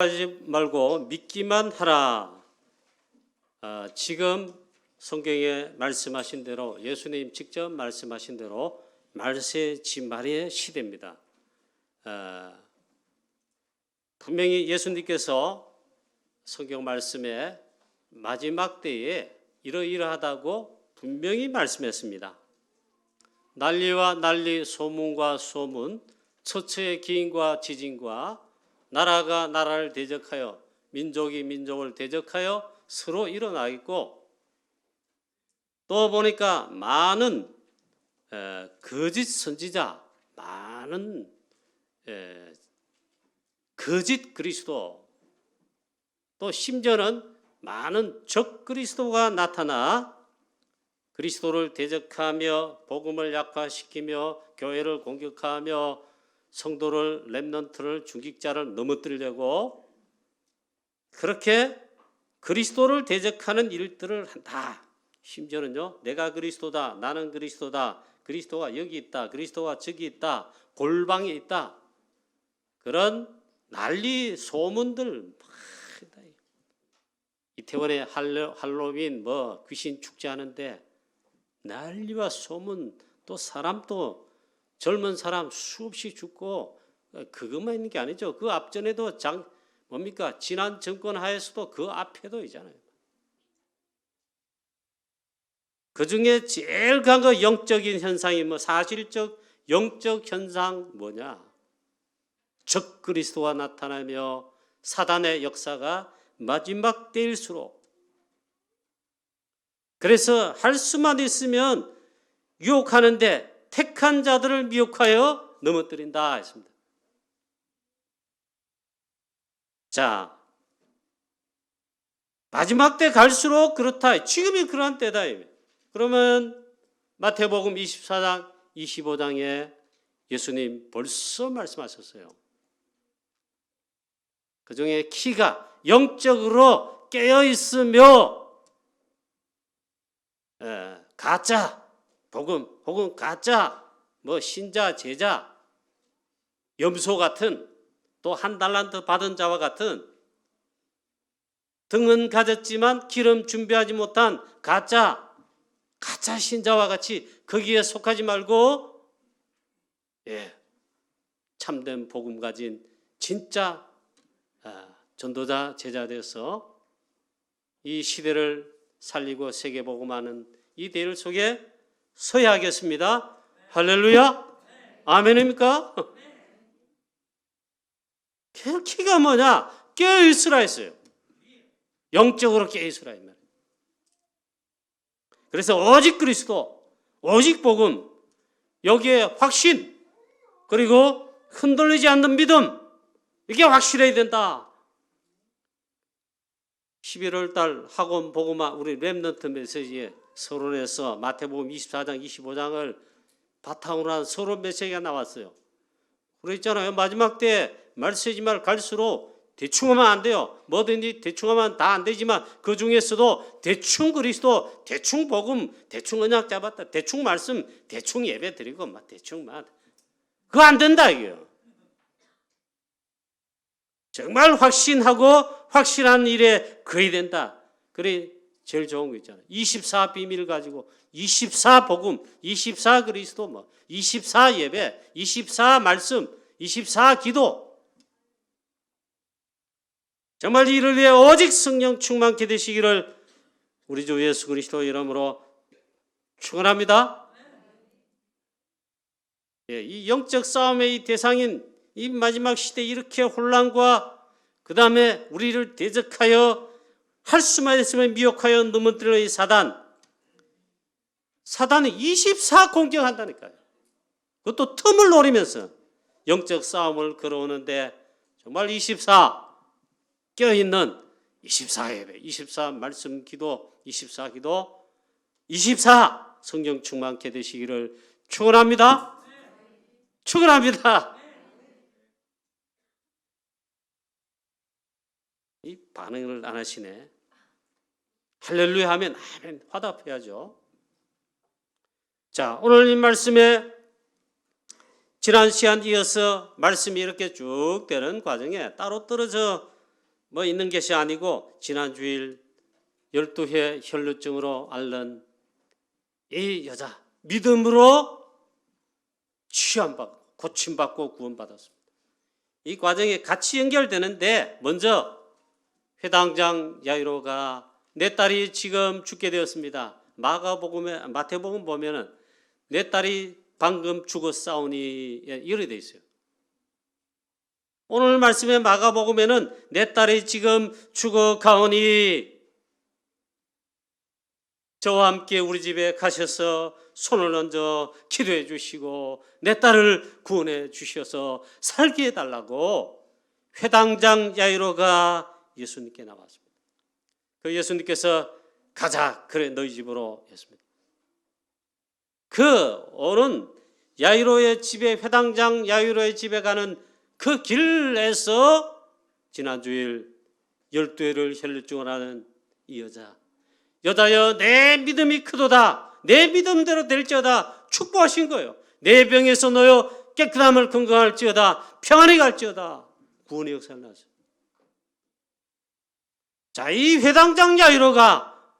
하지 말고 믿기만 하라. 지금 성경에 말씀하신 대로, 예수님 직접 말씀하신 대로 말세지말의 시대입니다. 분명히 예수님께서 성경 말씀에 마지막 때에 이러이러하다고 분명히 말씀했습니다. 난리와 난리, 소문과 소문, 처처의 기인과 지진과 나라가 나라를 대적하여 민족이 민족을 대적하여 서로 일어나겠고, 또 보니까 많은 거짓 선지자, 많은 거짓 그리스도, 또 심지어는 많은 적 그리스도가 나타나 그리스도를 대적하며 복음을 약화시키며 교회를 공격하며 성도를, 렘넌트를, 중직자를 넘어뜨리려고 그렇게 그리스도를 대적하는 일들을 한다. 심지어는요, 내가 그리스도다, 나는 그리스도다, 그리스도가 여기 있다, 그리스도가 저기 있다, 골방에 있다, 그런 난리 소문들 막 한다. 이태원에 할로윈 귀신 축제하는데 난리와 소문, 또 사람도 젊은 사람 수없이 죽고, 그것만 있는 게 아니죠. 그 앞전에도 뭡니까? 지난 정권 하에서도 그 앞에도 있잖아요. 그 중에 제일 강한 영적인 현상이 사실적 영적 현상 뭐냐? 적 그리스도가 나타나며 사단의 역사가 마지막 때일수록, 그래서 할 수만 있으면 유혹하는데 택한 자들을 미혹하여 넘어뜨린다 했습니다. 자, 마지막 때 갈수록 그렇다. 지금이 그러한 때다. 그러면 마태복음 24장, 25장에 예수님 벌써 말씀하셨어요. 그 중에 키가 영적으로 깨어있으며 가짜 복음 혹은 가짜 신자 제자 염소 같은, 또 한 달란트 받은 자와 같은, 등은 가졌지만 기름 준비하지 못한 가짜 신자와 같이 거기에 속하지 말고 참된 복음 가진 진짜 전도자 제자 되어서 이 시대를 살리고 세계 복음하는 이 대열 속에 서야 하겠습니다. 할렐루야. 아멘입니까? 키가 뭐냐? 깨어있으라 했어요. 영적으로 깨어있으라 했어요. 그래서 오직 그리스도, 오직 복음, 여기에 확신, 그리고 흔들리지 않는 믿음, 이게 확실해야 된다. 11월 달 학원 복음화 우리 렘넌트 메시지에 서론에서 마태복음 24장 25장을 바탕으로 한 서론 메시지가 나왔어요. 그랬잖아요. 마지막 때 말세지말 갈수록 대충 하면 안 돼요. 뭐든지 대충 하면 다 안 되지만 그 중에서도 대충 그리스도, 대충 복음, 대충 언약 잡았다, 대충 말씀, 대충 예배 드리고 대충만, 그거 안 된다 이게요. 정말 확신하고 확실한 일에 거의 된다. 그래 제일 좋은 거 있잖아요. 24 비밀 가지고 24 복음, 24 그리스도, 24 예배, 24 말씀, 24 기도. 정말 이를 위해 오직 성령 충만케 되시기를 우리 주 예수 그리스도 이름으로 축원합니다. 이 영적 싸움의 이 대상인 이 마지막 시대 이렇게 혼란과 그 다음에 우리를 대적하여 할 수만 있으면 미혹하여 넘어뜨리는 이 사단은 24 공격한다니까요. 그것도 틈을 노리면서 영적 싸움을 걸어오는데 정말 24 껴있는 24 예배, 24 말씀 기도, 24 기도, 24 성령 충만케 되시기를 축원합니다. 축원합니다. 이 반응을 안 하시네. 할렐루야 하면 아멘 화답해야죠. 자, 오늘 이 말씀에 지난 시간 이어서 말씀이 이렇게 쭉 되는 과정에 따로 떨어져 뭐 있는 것이 아니고 지난 주일 12회 혈루증으로 앓는 이 여자 믿음으로 취함받고 고침받고 구원받았습니다. 이 과정이 같이 연결되는데 먼저 회당장 야이로가 내 딸이 지금 죽게 되었습니다. 마태복음 보면은 내 딸이 방금 죽었사오니 이렇게 돼 있어요. 오늘 말씀에 마가복음에는 내 딸이 지금 죽어가오니 저와 함께 우리 집에 가셔서 손을 얹어 기도해 주시고 내 딸을 구원해 주셔서 살게 해달라고 회당장 야이로가 예수님께 나왔습니다. 그 예수님께서 가자, 그래 너희 집으로 했습니다. 그 오는 야이로의 집에, 회당장 야이로의 집에 가는 그 길에서 지난 주일 12회를 혈루증을 하는 이 여자여 내 믿음이 크도다, 내 믿음대로 될지어다 축복하신 거예요. 내 병에서 너여 깨끗함을 건강할지어다, 평안히 갈지어다. 구원의 역사를 나왔어요. 자, 이 회당장 야이로가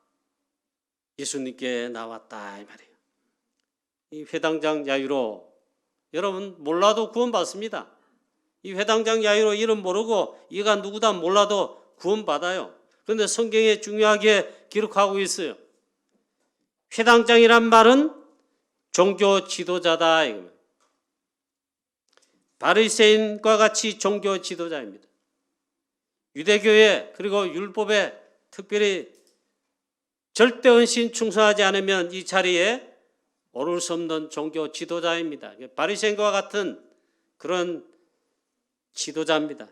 예수님께 나왔다 이 말이에요. 이 회당장 야이로, 여러분 몰라도 구원받습니다. 이 회당장 야이로 이름 모르고 이가 누구다 몰라도 구원받아요. 그런데 성경에 중요하게 기록하고 있어요. 회당장이란 말은 종교 지도자다. 바리새인과 같이 종교 지도자입니다. 유대교회 그리고 율법에 특별히 절대 헌신 충성하지 않으면 이 자리에 오를 수 없는 종교 지도자입니다. 바리새인과 같은 그런 지도자입니다.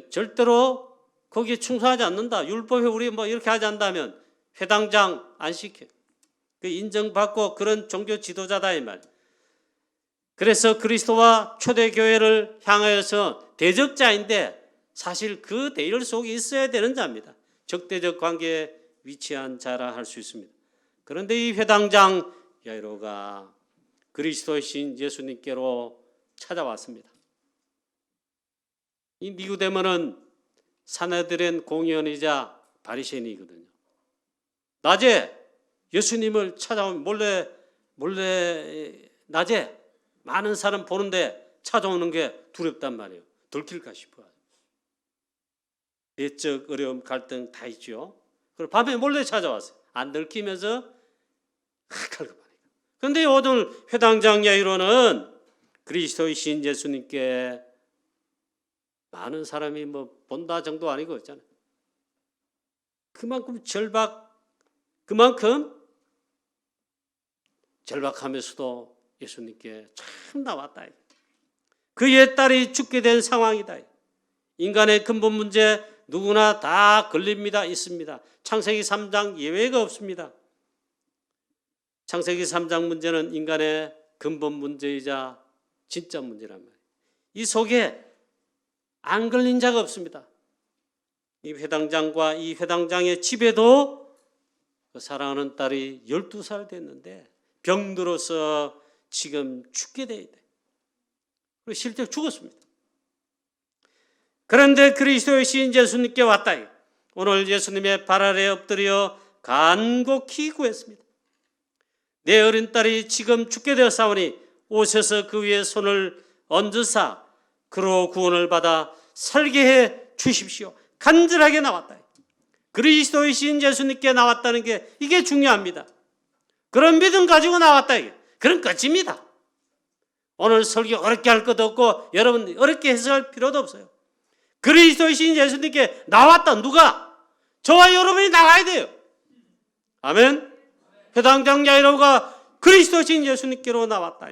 절대로 거기에 충성하지 않는다. 율법에 우리 뭐 이렇게 하지 않다면 회당장 안 시켜. 인정받고 그런 종교 지도자다 이 말. 그래서 그리스도와 초대교회를 향하여서 대적자인데 사실 그 대열 속에 있어야 되는 자입니다. 적대적 관계에 위치한 자라 할 수 있습니다. 그런데 이 회당장 야이로가 그리스도이신 예수님께로 찾아왔습니다. 이 니고데모는 사내들은 공의원이자 바리새인이거든요. 낮에 예수님을 찾아오면 몰래 낮에 많은 사람 보는데 찾아오는 게 두렵단 말이에요. 들킬까 싶어요. 내적 어려움, 갈등 다 있죠. 그리고 밤에 몰래 찾아왔어요. 안 들키면서 갈급하니까. 그런데 오늘 회당장 야이로는 그리스도이신 예수님께 많은 사람이 뭐 본다 정도 아니고 있잖아요. 그만큼 절박하면서도 예수님께 참 나왔다. 그의 딸이 죽게 된 상황이다. 인간의 근본 문제 누구나 다 걸립니다. 있습니다. 창세기 3장 예외가 없습니다. 창세기 3장 문제는 인간의 근본 문제이자 진짜 문제란 말이에요. 이 속에 안 걸린 자가 없습니다. 이 회당장과 이 회당장의 집에도 그 사랑하는 딸이 12살 됐는데 병들어서 지금 죽게 돼 있다. 그리고 실제 죽었습니다. 그런데 그리스도이신 예수님께 왔다. 오늘 예수님의 발 아래 엎드려 간곡히 구했습니다. 내 어린 딸이 지금 죽게 되었사오니 오셔서 그 위에 손을 얹으사 그로 구원을 받아 살게 해 주십시오. 간절하게 나왔다. 그리스도이신 예수님께 나왔다는 게 이게 중요합니다. 그런 믿음 가지고 나왔다. 그런 끝입니다. 오늘 설교 어렵게 할 것도 없고 여러분 어렵게 해석할 필요도 없어요. 그리스도이신 예수님께 나왔다. 누가? 저와 여러분이 나가야 돼요. 아멘. 회당장 야이로가 그리스도이신 예수님께로 나왔다.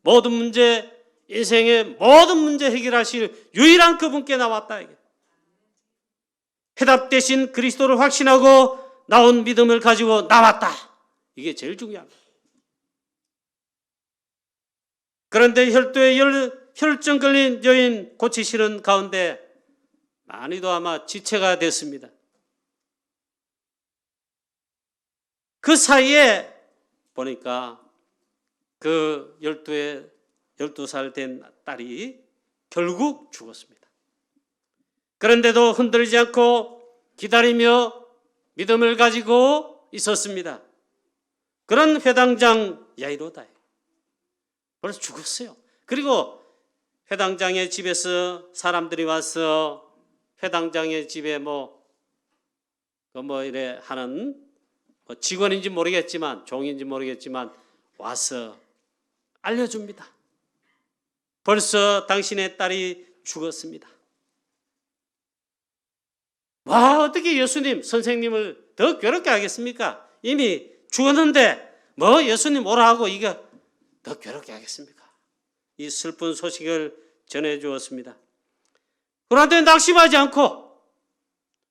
모든 문제, 인생의 모든 문제 해결하실 유일한 그분께 나왔다. 해답 대신 그리스도를 확신하고 나온 믿음을 가지고 나왔다. 이게 제일 중요합니다. 그런데 혈도에 혈증 걸린 여인 고치시는 가운데 많이도 아마 지체가 됐습니다. 그 사이에 보니까 그 12살 된 딸이 결국 죽었습니다. 그런데도 흔들리지 않고 기다리며 믿음을 가지고 있었습니다. 그런 회당장 야이로다. 벌써 죽었어요. 그리고 회당장의 집에서 사람들이 와서 회당장의 집에 이래 하는 직원인지 모르겠지만 종인지 모르겠지만 와서 알려줍니다. 벌써 당신의 딸이 죽었습니다. 와, 어떻게 예수님, 선생님을 더 괴롭게 하겠습니까? 이미 죽었는데 예수님 오라 하고 이거 더 괴롭게 하겠습니까? 이 슬픈 소식을 전해주었습니다. 그런데 낙심하지 않고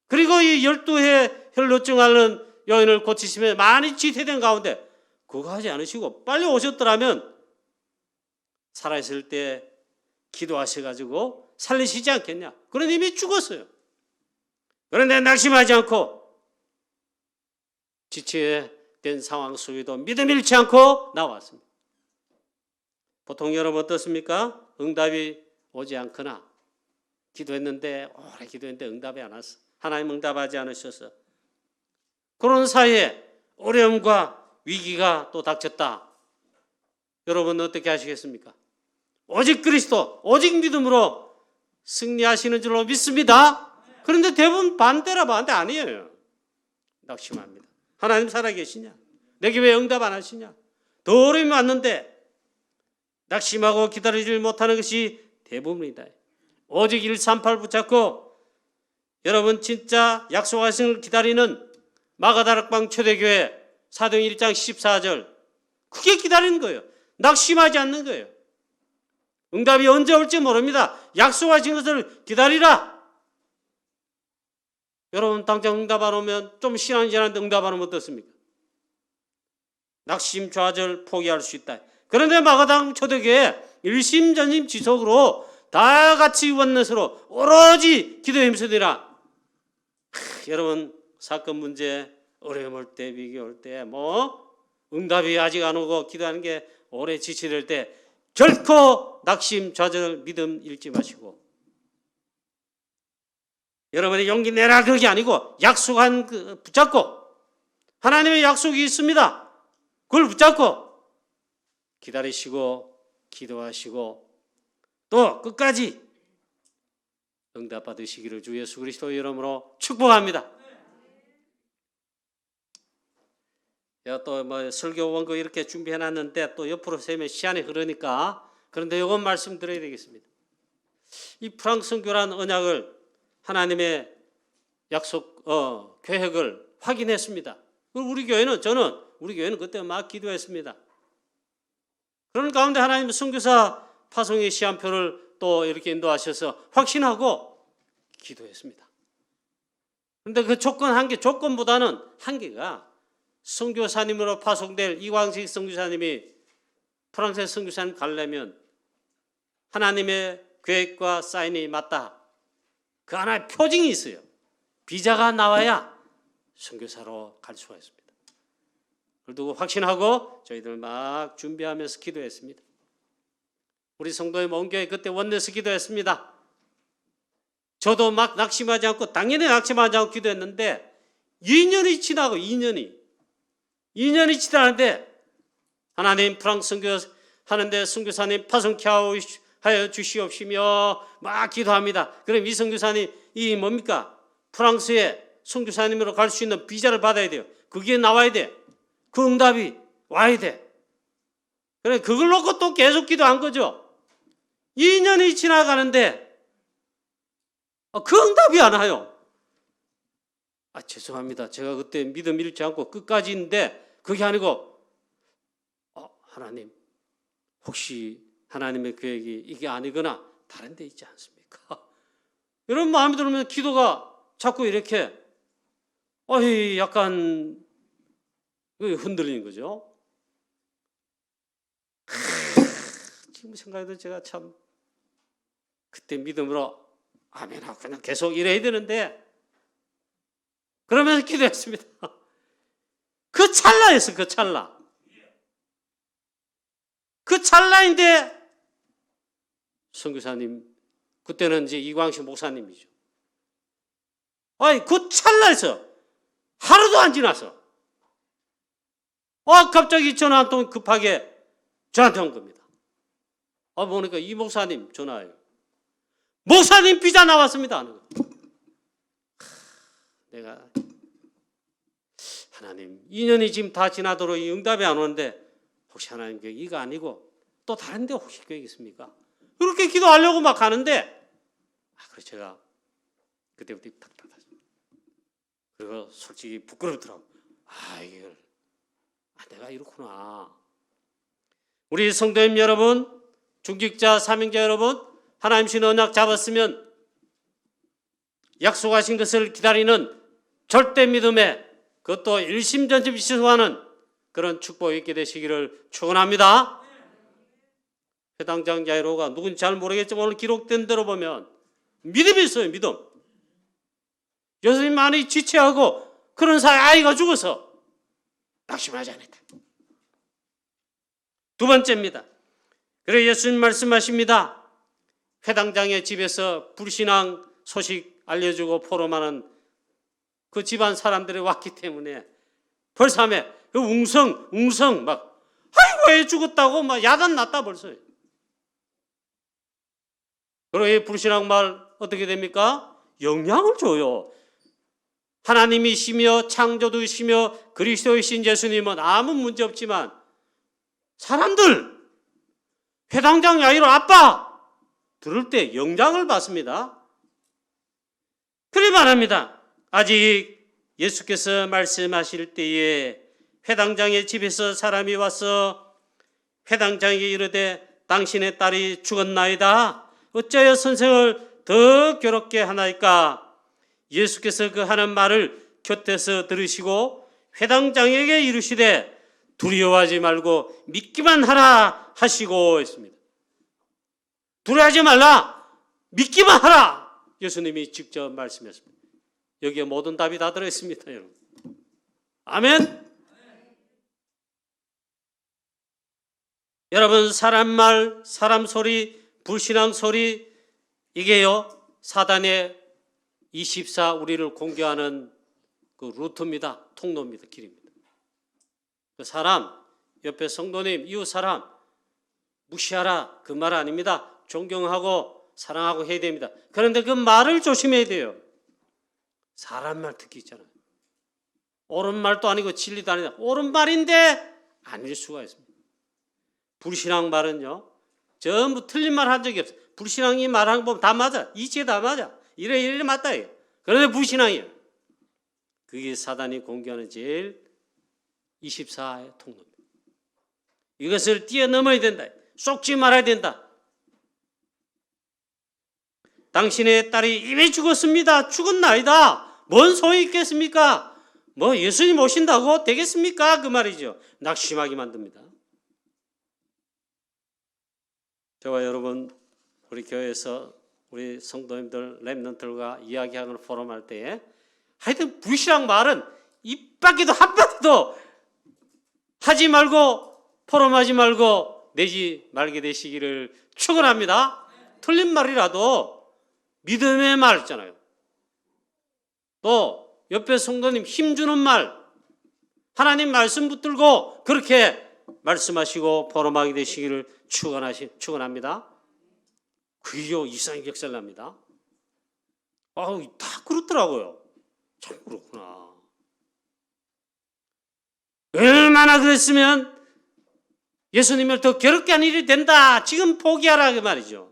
그리고 이 12해 혈루증 앓는 여인을 고치시며 많이 지체된 가운데 그거 하지 않으시고 빨리 오셨더라면 살아있을 때 기도하셔가지고 살리시지 않겠냐. 그런데 이미 죽었어요. 그런데 낙심하지 않고 지체된 상황 속에도 믿음 잃지 않고 나왔습니다. 보통 여러분 어떻습니까? 응답이 오지 않거나 기도했는데 오래 기도했는데 응답이 안 왔어. 하나님 응답하지 않으셔서 그런 사이에 어려움과 위기가 또 닥쳤다. 여러분은 어떻게 하시겠습니까? 오직 그리스도, 오직 믿음으로 승리하시는 줄로 믿습니다. 그런데 대부분 반대 아니에요. 낙심합니다. 하나님 살아계시냐? 내게 왜 응답 안 하시냐? 더 어려움이 왔는데 낙심하고 기다리질 못하는 것이 대부분이다. 오직 138 붙잡고 여러분 진짜 약속하신 걸 기다리는 마가다락방 초대교회 사도행 1장 14절 그게 기다리는 거예요. 낙심하지 않는 거예요. 응답이 언제 올지 모릅니다. 약속하신 것을 기다리라. 여러분 당장 응답 안 오면 좀 시간이 지났는데 응답 안 오면 어떻습니까? 낙심 좌절 포기할 수 있다. 그런데 마가다락 초대교회 일심전심 지속으로 다 같이 원내스로 오로지 기도에 힘쓰더라. 여러분 사건 문제 어려움 올 때 위기 올 때 응답이 아직 안 오고 기도하는 게 오래 지체될 때 결코 낙심 좌절 믿음 잃지 마시고 여러분의 용기 내라 그게 아니고 약속한 붙잡고 하나님의 약속이 있습니다. 그걸 붙잡고 기다리시고 기도하시고 또 끝까지 응답 받으시기를 주 예수 그리스도 이름으로 축복합니다. 또 설교 원고 이렇게 준비해놨는데 또 옆으로 세면 시간이 흐르니까 그런데 이건 말씀드려야 되겠습니다. 이 프랑스 선교란 언약을 하나님의 약속 계획을 확인했습니다. 우리 교회는 그때 막 기도했습니다. 그런 가운데 하나님 선교사 파송의 시한표를 또 이렇게 인도하셔서 확신하고 기도했습니다. 그런데 그 조건보다는 한계가 선교사님으로 파송될 이광식 선교사님이 프랑스의 선교사님 가려면 하나님의 계획과 사인이 맞다. 그 하나의 표징이 있어요. 비자가 나와야 선교사로 갈 수가 있습니다. 그걸 두고 확신하고 저희들 막 준비하면서 기도했습니다. 우리 성도의 먼교회 그때 원내에서 기도했습니다. 저도 막 낙심하지 않고 당연히 낙심하지 않고 기도했는데 2년이 지나고 2년이 지나는데 하나님 프랑스 선교하는데 선교사님 파송케 하여 주시옵시며 막 기도합니다. 그럼 이 선교사님 이 뭡니까? 프랑스에 선교사님으로 갈 수 있는 비자를 받아야 돼요. 그게 나와야 돼. 그 응답이 와야 돼. 그래 그걸 놓고 또 계속 기도한 거죠. 2년이 지나가는데 그 응답이 안 와요. 죄송합니다. 제가 그때 믿음 잃지 않고 끝까지인데 그게 아니고 하나님 혹시 하나님의 계획이 이게 아니거나 다른 데 있지 않습니까? 이런 마음이 들면 기도가 자꾸 이렇게 약간 흔들리는 거죠. 지금 생각해도 제가 참 그때 믿음으로 아멘하고 그냥 계속 이래야 되는데 그러면서 기도했습니다. 그 찰나였어. 그 찰나인데 선교사님 그때는 이제 이광식 목사님이죠. 아니 그 찰나에서 하루도 안 지나서 갑자기 전화 한 통 급하게 저한테 온 겁니다. 보니까 이 목사님 전화예요. 목사님 비자 나왔습니다 하는 거예요. 내가 하나님 2년이 지금 다 지나도록 이 응답이 안 오는데 혹시 하나님 계획 이거 아니고 또 다른 데 혹시 계획 있습니까? 그렇게 기도하려고 막 가는데 그래서 제가 그때부터 탁 닫았어요. 그리고 솔직히 부끄럽더라고요. 이걸 내가 이렇구나. 우리 성도님 여러분, 중직자, 사명자 여러분, 하나님 신 언약 잡았으면 약속하신 것을 기다리는 절대 믿음에 그것도 일심전심시소하는 그런 축복이 있게 되시기를 축원합니다. 회당장 야이로가 누군지 잘 모르겠지만 오늘 기록된 대로 보면 믿음이 있어요. 믿음. 예수님 많이 지체하고 그런 사이 아이가 죽어서 낙심하지 않았다. 두 번째입니다. 그래서 예수님 말씀하십니다. 회당장의 집에서 불신앙 소식 알려주고 포럼하는 그 집안 사람들이 왔기 때문에 벌삼에 그 웅성 막 아이고 애 죽었다고 막 야단 났다 벌써요. 그리고 이 불신앙 말 어떻게 됩니까? 영향을 줘요. 하나님이시며 창조주시며 그리스도이신 예수님은 아무 문제 없지만 사람들 회당장 야이로 아빠 들을 때 영향을 받습니다. 그래 말합니다. 아직 예수께서 말씀하실 때에 회당장의 집에서 사람이 와서 회당장에게 이르되 당신의 딸이 죽었나이다. 어찌하여 선생을 더 괴롭게 하나이까? 예수께서 그 하는 말을 곁에서 들으시고 회당장에게 이르시되 두려워하지 말고 믿기만 하라 하시고 했습니다. 두려워하지 말라, 믿기만 하라. 예수님이 직접 말씀했습니다. 여기에 모든 답이 다 들어있습니다, 여러분. 아멘. 여러분, 사람 말, 사람 소리, 불신앙 소리, 이게요 사단의 24 우리를 공격하는 그 루트입니다. 통로입니다. 길입니다. 그 사람, 옆에 성도님, 이웃 사람 무시하라 그 말 아닙니다. 존경하고 사랑하고 해야 됩니다. 그런데 그 말을 조심해야 돼요. 사람 말 듣기 있잖아요. 옳은 말도 아니고 진리도 아니다. 옳은 말인데 아닐 수가 있습니다. 불신앙 말은요 전부 틀린 말 한 적이 없어요. 불신앙이 말하는 거 보면 다 맞아. 이치에 다 맞아. 이래 맞다. 그런데 불신앙이에요. 그게 사단이 공격하는 제일 24의 통로입니다. 이것을 뛰어넘어야 된다. 쏙지 말아야 된다. 당신의 딸이 이미 죽었습니다. 죽었나이다. 뭔 소용이 있겠습니까? 뭐 예수님 오신다고 되겠습니까? 그 말이죠. 낙심하게 만듭니다. 저와 여러분 우리 교회에서 우리 성도님들 렘넌트들과 이야기하는 포럼 할 때에 하여튼 불신앙 말은 입 밖에도 한마디도 하지 말고 포럼하지 말고 내지 말게 되시기를 축원합니다. 틀린 말이라도 믿음의 말 있잖아요. 또 옆에 성도님 힘주는 말 하나님 말씀 붙들고 그렇게 말씀하시고 포럼하게 되시기를 축원합니다. 그게 이상하게 역설납니다. 다 그렇더라고요. 참 그렇구나. 얼마나 그랬으면 예수님을 더 괴롭게 하는 일이 된다. 지금 포기하라 그 말이죠.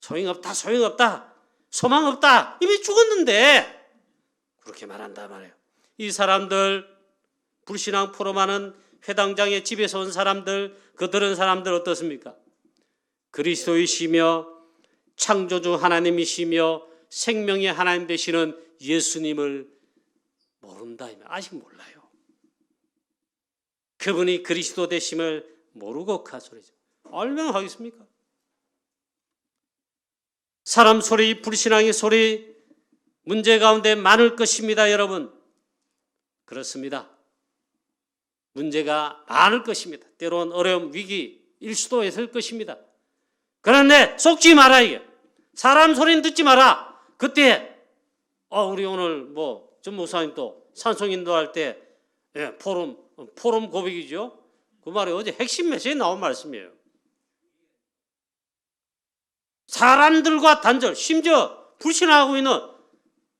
소용없다. 소망 없다. 이미 죽었는데 그렇게 말한다 말이에요. 이 사람들 불신앙 포럼하는 회당장의 집에서 온 사람들 그들은 사람들 어떻습니까? 그리스도이시며 창조주 하나님이시며 생명의 하나님 되시는 예수님을 모른다. 아직 몰라요. 그분이 그리스도 되심을 모르고 가소리죠. 얼마나 하겠습니까? 사람 소리, 불신앙의 소리 문제 가운데 많을 것입니다. 여러분 그렇습니다. 문제가 많을 것입니다. 때로는 어려움, 위기일 수도 있을 것입니다. 그런데 속지 마라. 이게 사람 소리는 듣지 마라. 그때 우리 오늘 전 목사님도 산송인도 할 때 포럼 고백이죠. 그 말이 어제 핵심 메시지에 나온 말씀이에요. 사람들과 단절, 심지어 불신하고 있는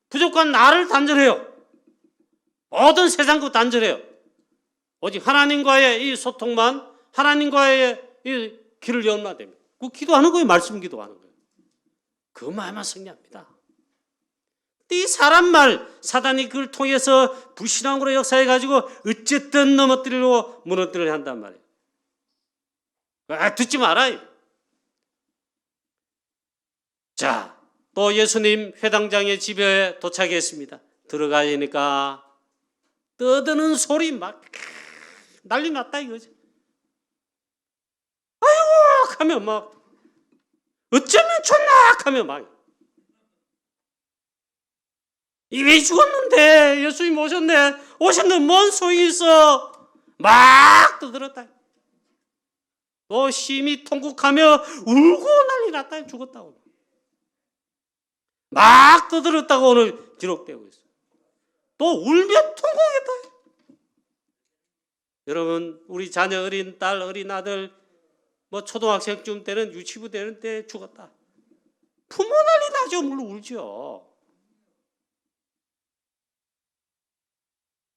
부족과 나를 단절해요. 모든 세상과 단절해요. 오직 하나님과의 이 소통만, 하나님과의 이 길을 열면 됩니다. 그 기도하는 거예요. 말씀 기도하는 거예요. 그 마음만 승리합니다. 이 사람 말, 사단이 그걸 통해서 불신앙으로 역사해가지고 어쨌든 넘어뜨리려고 무너뜨리려 한단 말이에요. 듣지 말아요. 자, 또 예수님 회당장의 집에 도착했습니다. 들어가니까 떠드는 소리 막 난리 났다 이거지. 아이고 하면 막 어쩌면 좋나 하면 막 이미 죽었는데 예수님 오셨는데 뭔 소용이 있어. 막 떠들었다. 또 심히 통곡하며 울고 난리 났다. 죽었다고. 막 떠들었다고 오늘 기록되고 있어요. 또 울며 통곡했다. 여러분 우리 자녀 어린 딸 어린 아들 초등학생쯤 때는 유치부 되는 때 죽었다. 부모 난리 나죠. 물론 울죠.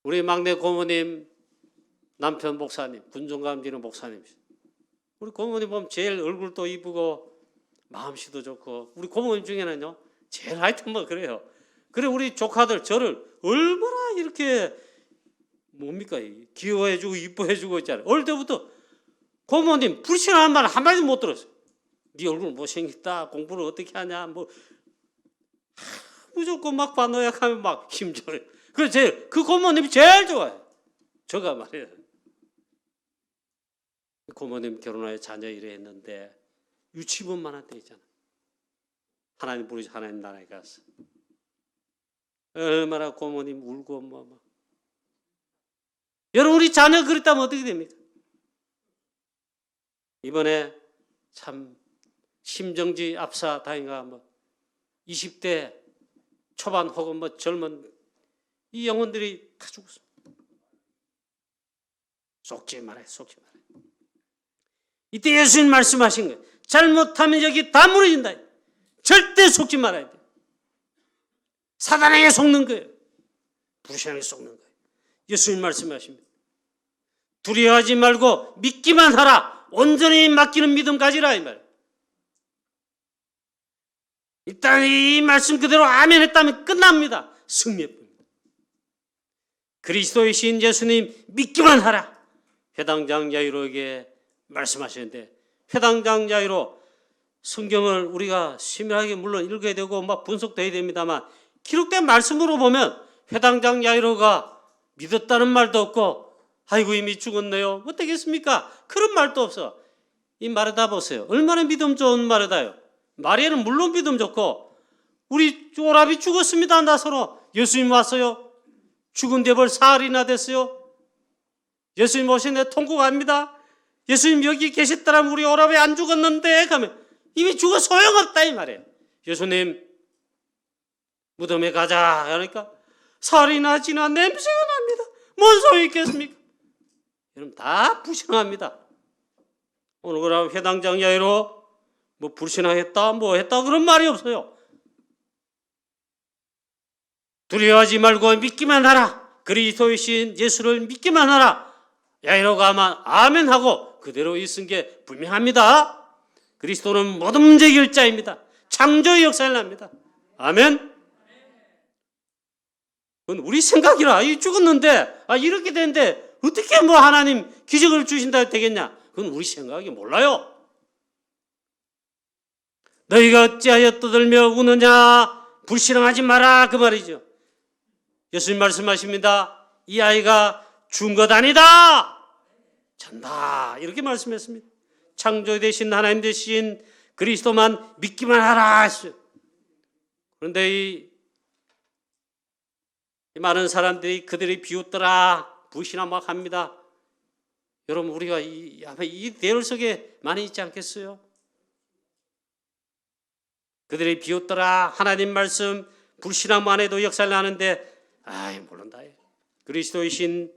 우리 막내 고모님 남편 목사님 군종감지는 목사님이시죠. 우리 고모님 보면 제일 얼굴도 이쁘고 마음씨도 좋고 우리 고모님 중에는요 제일 하여튼 그래요. 그래 우리 조카들 저를 얼마나 이렇게 뭡니까 귀여워해주고 이뻐해주고 있잖아요. 어릴 때부터 고모님 불신하는 말 한마디도 못 들었어요. 네 얼굴 못생겼다. 공부를 어떻게 하냐. 무조건 막 반노약하면 막 힘줘요. 그래서 그 고모님이 제일 좋아요. 저가 말이에요. 고모님 결혼하여 자녀 일에 했는데 유치원만 할 때 있잖아. 하나님 부르시 하나님 나라에 가서 얼마나 고모님 울고 여러분 우리 자녀 그랬다면 어떻게 됩니까? 이번에 참 심정지 압사 다인가 20대 초반 혹은 젊은 이 영혼들이 다 죽었습니다. 속지 말아요. 이때 예수님 말씀하신 거예요. 잘못하면 여기 다 무너진다. 절대 속지 말아야 돼. 사단에게 속는 거예요. 불신앙에 속는 거예요. 예수님 말씀하십니다. 두려워하지 말고 믿기만 하라. 온전히 맡기는 믿음 가지라 이 말. 일단 이 말씀 그대로 아멘 했다면 끝납니다. 승리입니다. 그리스도의 신 예수님 믿기만 하라. 회당장 야이로에게 말씀하셨는데 회당장 야이로 성경을 우리가 심혈하게 물론 읽어야 되고 분석도 해야 됩니다만 기록된 말씀으로 보면 회당장 야이로가 믿었다는 말도 없고 아이고 이미 죽었네요. 어떻겠습니까? 그런 말도 없어. 이 말에다 보세요. 얼마나 믿음 좋은 말에다요. 마리아는 물론 믿음 좋고 우리 오라비 죽었습니다. 나서로 예수님 왔어요. 죽은 데 벌 사흘이나 됐어요. 예수님 오시네 통곡합니다. 예수님 여기 계셨더라면 우리 오라비 안 죽었는데 가면 이미 죽어 소용없다 이 말이에요. 예수님 무덤에 가자 하니까 사흘이나 지나 냄새가 납니다. 뭔 소용이 있겠습니까? 여러분 다 불신합니다. 오늘 그럼 회당장 야이로 불신하겠다 했다 그런 말이 없어요. 두려워하지 말고 믿기만 하라. 그리스도의 신 예수를 믿기만 하라. 야이로가 아마 아멘 하고 그대로 있은 게 분명합니다. 그리스도는 모든 문제 결자입니다. 창조의 역사를 합니다. 아멘. 그건 우리 생각이라 죽었는데 이렇게 되는데 어떻게 하나님 기적을 주신다 되겠냐? 그건 우리 생각이 몰라요. 너희가 어찌하여 떠들며 우느냐? 불신앙하지 마라 그 말이죠. 예수님 말씀하십니다. 이 아이가 죽은 것 아니다. 잔다. 이렇게 말씀했습니다. 창조 대신 하나님 대신 그리스도만 믿기만 하라 했어요. 그런데 이 많은 사람들이 그들이 비웃더라 불신앙 막 합니다. 여러분 우리가 이 대열 속에 많이 있지 않겠어요? 그들이 비웃더라 하나님 말씀 불신앙만 해도 역사를 나는데 아이 모른다. 그리스도이신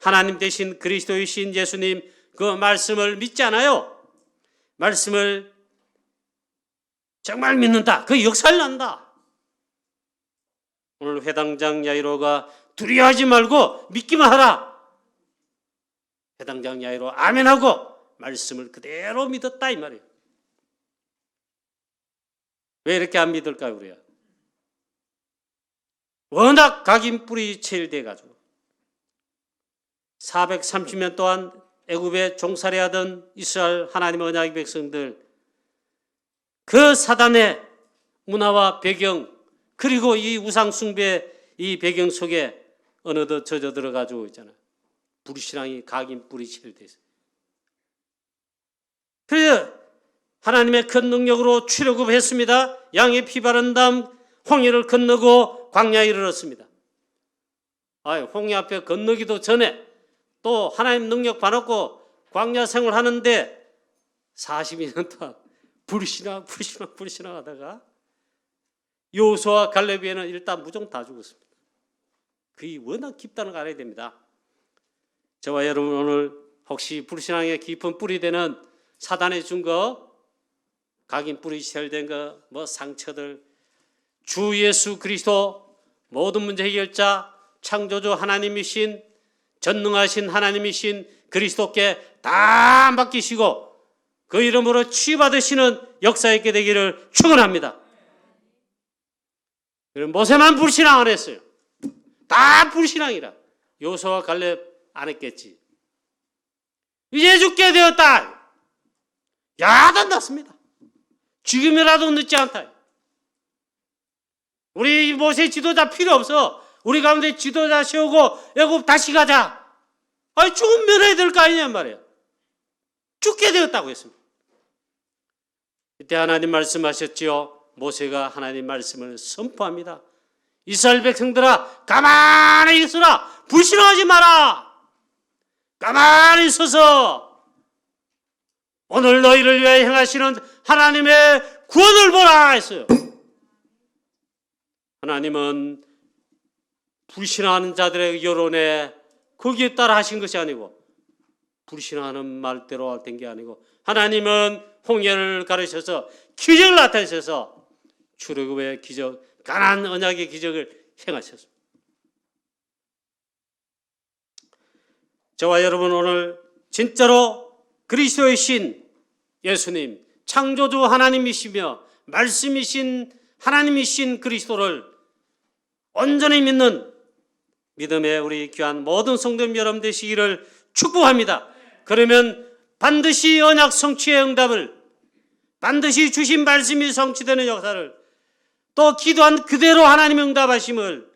하나님 되신 그리스도이신 예수님 그 말씀을 믿지 않아요. 말씀을 정말 믿는다. 그 역사를 난다. 오늘 회당장 야이로가 두려워하지 말고 믿기만 하라. 회당장 야이로 아멘하고 말씀을 그대로 믿었다 이 말이에요. 왜 이렇게 안 믿을까요 우리가? 워낙 각인 뿌리 체일돼 가지고 430년 동안 애굽에 종살이하던 이스라엘 하나님의 언약의 백성들 그 사단의 문화와 배경 그리고 이 우상 숭배 이 배경 속에 어느덧 젖어 들어가지고 있잖아요. 불신앙이 각인 뿌리 체일돼 있어요. 그래서 하나님의 큰 능력으로 출애굽했습니다. 양의 피 바른 다음 홍해를 건너고 광야에 이르렀습니다. 홍해 앞에 건너기도 전에 또 하나님 능력 받았고 광야 생활하는데 42년 동안 불신앙 하다가 여호수아와 갈렙에는 일단 무종 다 죽었습니다. 그게 워낙 깊다는 거 알아야 됩니다. 저와 여러분 오늘 혹시 불신앙의 깊은 뿌리 되는 사단의 준 거 각인 뿌리 셀된 거 뭐 상처들 주 예수 그리스도 모든 문제 해결자 창조주 하나님이신 전능하신 하나님이신 그리스도께 다 맡기시고 그 이름으로 치유받으시는 역사 있게 되기를 축원합니다. 모세만 불신앙 안 했어요. 다 불신앙이라. 여호수아와 갈렙 안 했겠지. 이제 죽게 되었다. 야단났습니다. 지금이라도 늦지 않다. 우리 모세 지도자 필요 없어. 우리 가운데 지도자 세우고 애굽 다시 가자. 죽으면 면해야 될 거 아니냐 말이야. 죽게 되었다고 했습니다. 이때 하나님 말씀하셨지요. 모세가 하나님 말씀을 선포합니다. 이스라엘 백성들아 가만히 있으라. 불신하지 마라. 가만히 있어서 오늘 너희를 위해 행하시는 하나님의 구원을 보라 했어요. 하나님은 불신하는 자들의 여론에 거기에 따라 하신 것이 아니고 불신하는 말대로 된 게 아니고 하나님은 홍해를 가르쳐서 기적을 나타내셔서 출애굽의 기적, 가나안 언약의 기적을 행하셨습니다. 저와 여러분 오늘 진짜로 그리스도의 신 예수님 창조주 하나님이시며 말씀이신 하나님이신 그리스도를 온전히 믿는 믿음의 우리 귀한 모든 성도님 여러분 되시기를 축복합니다. 그러면 반드시 언약 성취의 응답을 반드시 주신 말씀이 성취되는 역사를 또 기도한 그대로 하나님의 응답하심을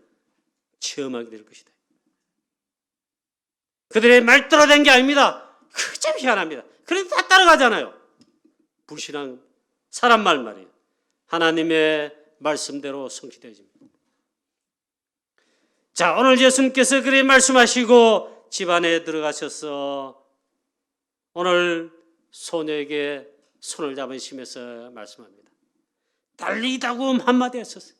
체험하게 될 것이다. 그들의 말대로 된 게 아닙니다. 그저 희한합니다. 그래도 다 따라가잖아요. 불신앙 사람 말이에요. 하나님의 말씀대로 성취되어집니다. 자, 오늘 예수님께서 그렇게 말씀하시고 집안에 들어가셔서 오늘 소녀에게 손을 잡으시면서 말씀합니다. 달리다굼 한마디 하셨어요.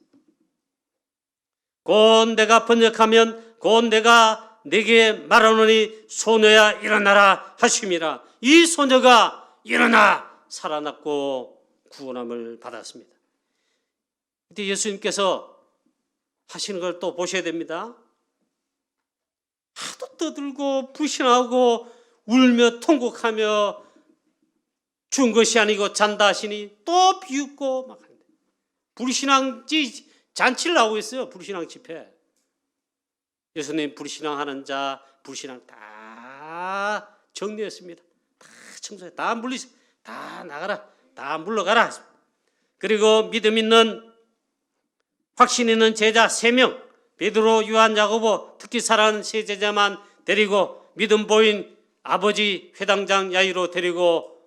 곧 내가 번역하면 곧 내가 네게 말하노니 소녀야 일어나라 하심이라. 이 소녀가 일어나 살아났고 구원함을 받았습니다. 이때 예수님께서 하시는 걸 또 보셔야 됩니다. 하도 떠들고 불신하고 울며 통곡하며 죽은 것이 아니고 잔다 하시니 또 비웃고 막 하는데 불신앙 잔치를 하고 있어요. 불신앙 집회. 예수님 불신앙하는 자 불신앙 다 정리했습니다. 다 청소해. 다 물리세요. 다 나가라. 다 물러가라. 그리고 믿음 있는 확신 있는 제자 3명 베드로, 요한, 야고보 특히 사랑하는 세 제자만 데리고 믿음 보인 아버지 회당장 야이로 데리고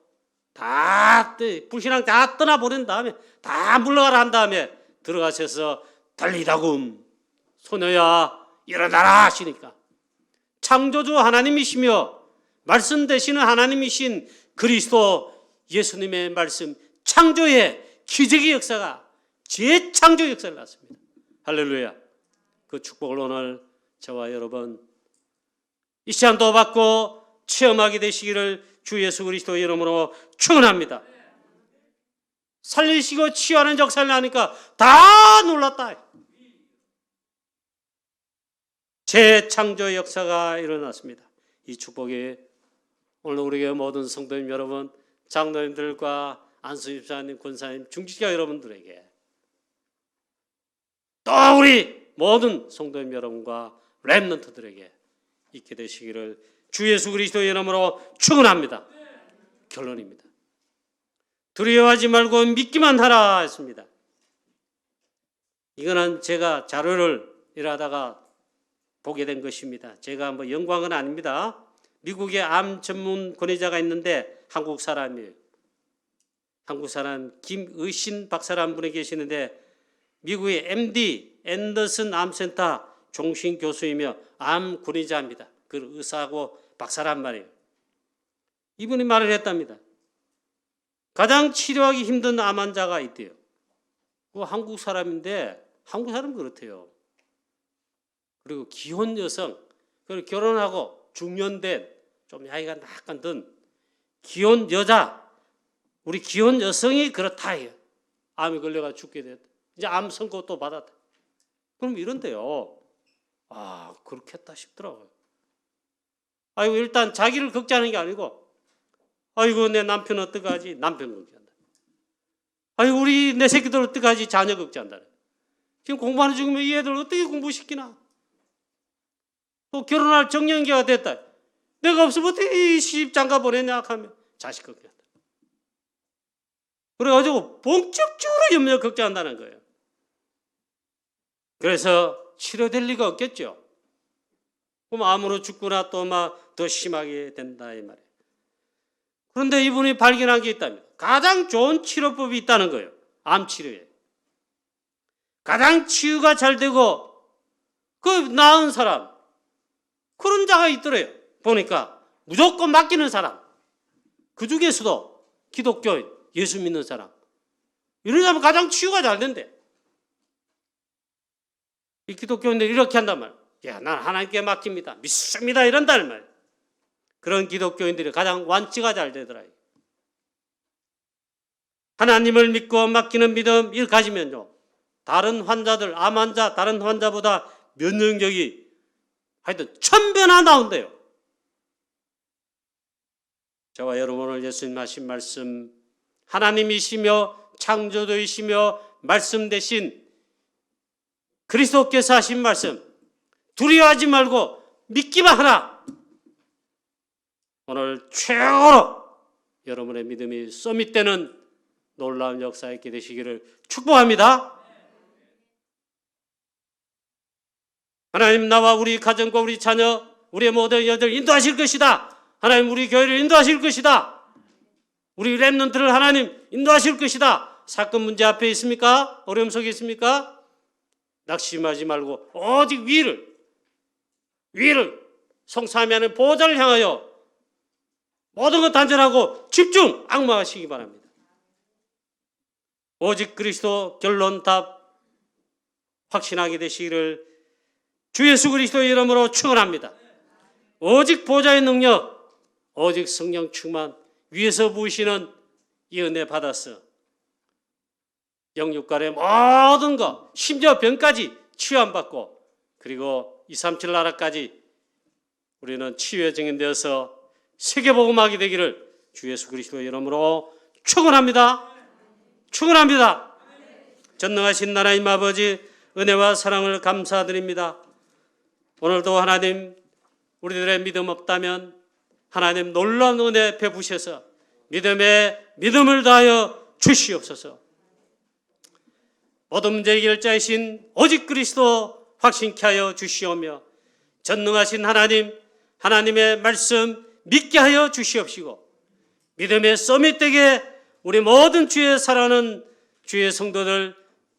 다 불신앙 다 떠나보낸 다음에 다 물러가라 한 다음에 들어가셔서 달리다굼 소녀야 일어나라 하시니까 창조주 하나님이시며 말씀 되시는 하나님이신 그리스도 예수님의 말씀 창조의 기적의 역사가 재창조 역사를 낳습니다. 할렐루야. 그 축복을 오늘 저와 여러분 이 시간도 받고 체험하게 되시기를 주 예수 그리스도 이름으로 축원합니다. 살리시고 치유하는 역사를 하니까 다 놀랐다. 재창조의 역사가 일어났습니다. 이 축복이 오늘 우리의 모든 성도님 여러분, 장로님들과 안수집사님, 권사님, 중직자 여러분들에게 또 우리 모든 성도님 여러분과 렘넌트들에게 있게 되시기를 주 예수 그리스도의 이름으로 축원합니다. 결론입니다. 두려워하지 말고 믿기만 하라 했습니다. 이거는 제가 자료를 일하다가 보게 된 것입니다. 제가 뭐 영광은 아닙니다. 미국에 암 전문 권위자가 있는데 한국 사람이에요. 한국 사람 김의신 박사라는 분이 계시는데 미국의 MD 앤더슨 암센터 종신 교수이며 암 권위자입니다. 그 의사하고 박사란 말이에요. 이분이 말을 했답니다. 가장 치료하기 힘든 암 환자가 있대요. 그 한국 사람인데 한국 사람은 그렇대요. 그리고 기혼 여성, 그리고 결혼하고 중년된 좀 나이가 약간 든 기혼 여자, 우리 기혼 여성이 그렇다 해요. 암이 걸려가 죽게 됐다. 이제 암 선고 또 받았다. 그럼 이런데요. 아, 그렇겠다 싶더라고요. 아이고, 일단 자기를 걱정하는 게 아니고, 아이고, 내 남편 어떡하지? 남편 걱정한다. 아이고, 우리 내 새끼들 어떡하지? 자녀 걱정한다. 지금 공부하는 중이면 이 애들 어떻게 공부시키나? 또 결혼할 정년기가 됐다. 내가 없으면 어떻게 시집 장가 보내냐 하면 자식 걱정한다. 그래가지고 본격적으로 염려 걱정한다는 거예요. 그래서 치료될 리가 없겠죠. 그럼 암으로 죽거나 또 막 더 심하게 된다 이 말이에요. 그런데 이분이 발견한 게 있다면 가장 좋은 치료법이 있다는 거예요. 암 치료에. 가장 치유가 잘 되고 그 나은 사람 그런 자가 있더래요. 보니까 무조건 맡기는 사람. 그 중에서도 기독교인, 예수 믿는 사람. 이런 사람은 가장 치유가 잘 된대. 이 기독교인들이 이렇게 한단 말이에요. 야, 난 하나님께 맡깁니다. 믿습니다. 이런다는 말이에요. 그런 기독교인들이 가장 완치가 잘 되더라. 하나님을 믿고 맡기는 믿음 이걸 가지면요. 다른 환자들, 암 환자, 다른 환자보다 면역력이 하여튼 1000배나 나온대요. 저와 여러분 오늘 예수님 하신 말씀 하나님이시며 창조주이시며 말씀 대신 그리스도께서 하신 말씀 두려워하지 말고 믿기만 하라. 오늘 최고로 여러분의 믿음이 서밋되는 놀라운 역사에 있게 되시기를 축복합니다. 하나님 나와 우리 가정과 우리 자녀 우리의 모든 여들 인도하실 것이다. 하나님 우리 교회를 인도하실 것이다. 우리 렘넌트를 하나님 인도하실 것이다. 사건 문제 앞에 있습니까? 어려움 속에 있습니까? 낙심하지 말고 오직 위를 성삼위하는 보호자를 향하여 모든 것 단절하고 집중 악마하시기 바랍니다. 오직 그리스도 결론 답 확신하게 되시기를 주 예수 그리스도의 이름으로 축원합니다. 오직 보좌의 능력, 오직 성령 충만 위에서 부으시는 이 은혜 받았어. 영육간의 모든 것, 심지어 병까지 치유 안 받고 그리고 237 나라까지 우리는 치유에 증인되어서 세계복음하게 되기를 주 예수 그리스도의 이름으로 축원합니다. 축원합니다. 전능하신 하나님 아버지 은혜와 사랑을 감사드립니다. 오늘도 하나님 우리들의 믿음 없다면 하나님 놀라운 은혜 베푸셔서 믿음을 다하여 주시옵소서. 모든 문제 해결자이신 오직 그리스도 확신케 하여 주시오며 전능하신 하나님의 말씀 믿게 하여 주시옵시고 믿음의 서밋되게 우리 모든 주의 사랑하는 주의 성도들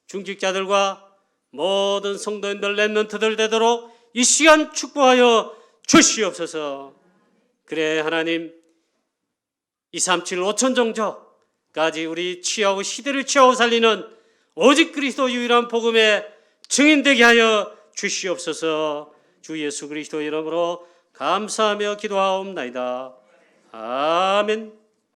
중직자들과 모든 성도인들 렘넌트들 되도록 이 시간 축복하여 주시옵소서. 그래 하나님 237 5천 종족까지 우리 취하고 시대를 취하고 살리는 오직 그리스도 유일한 복음의 증인되게 하여 주시옵소서. 주 예수 그리스도 이름으로 감사하며 기도하옵나이다. 아멘.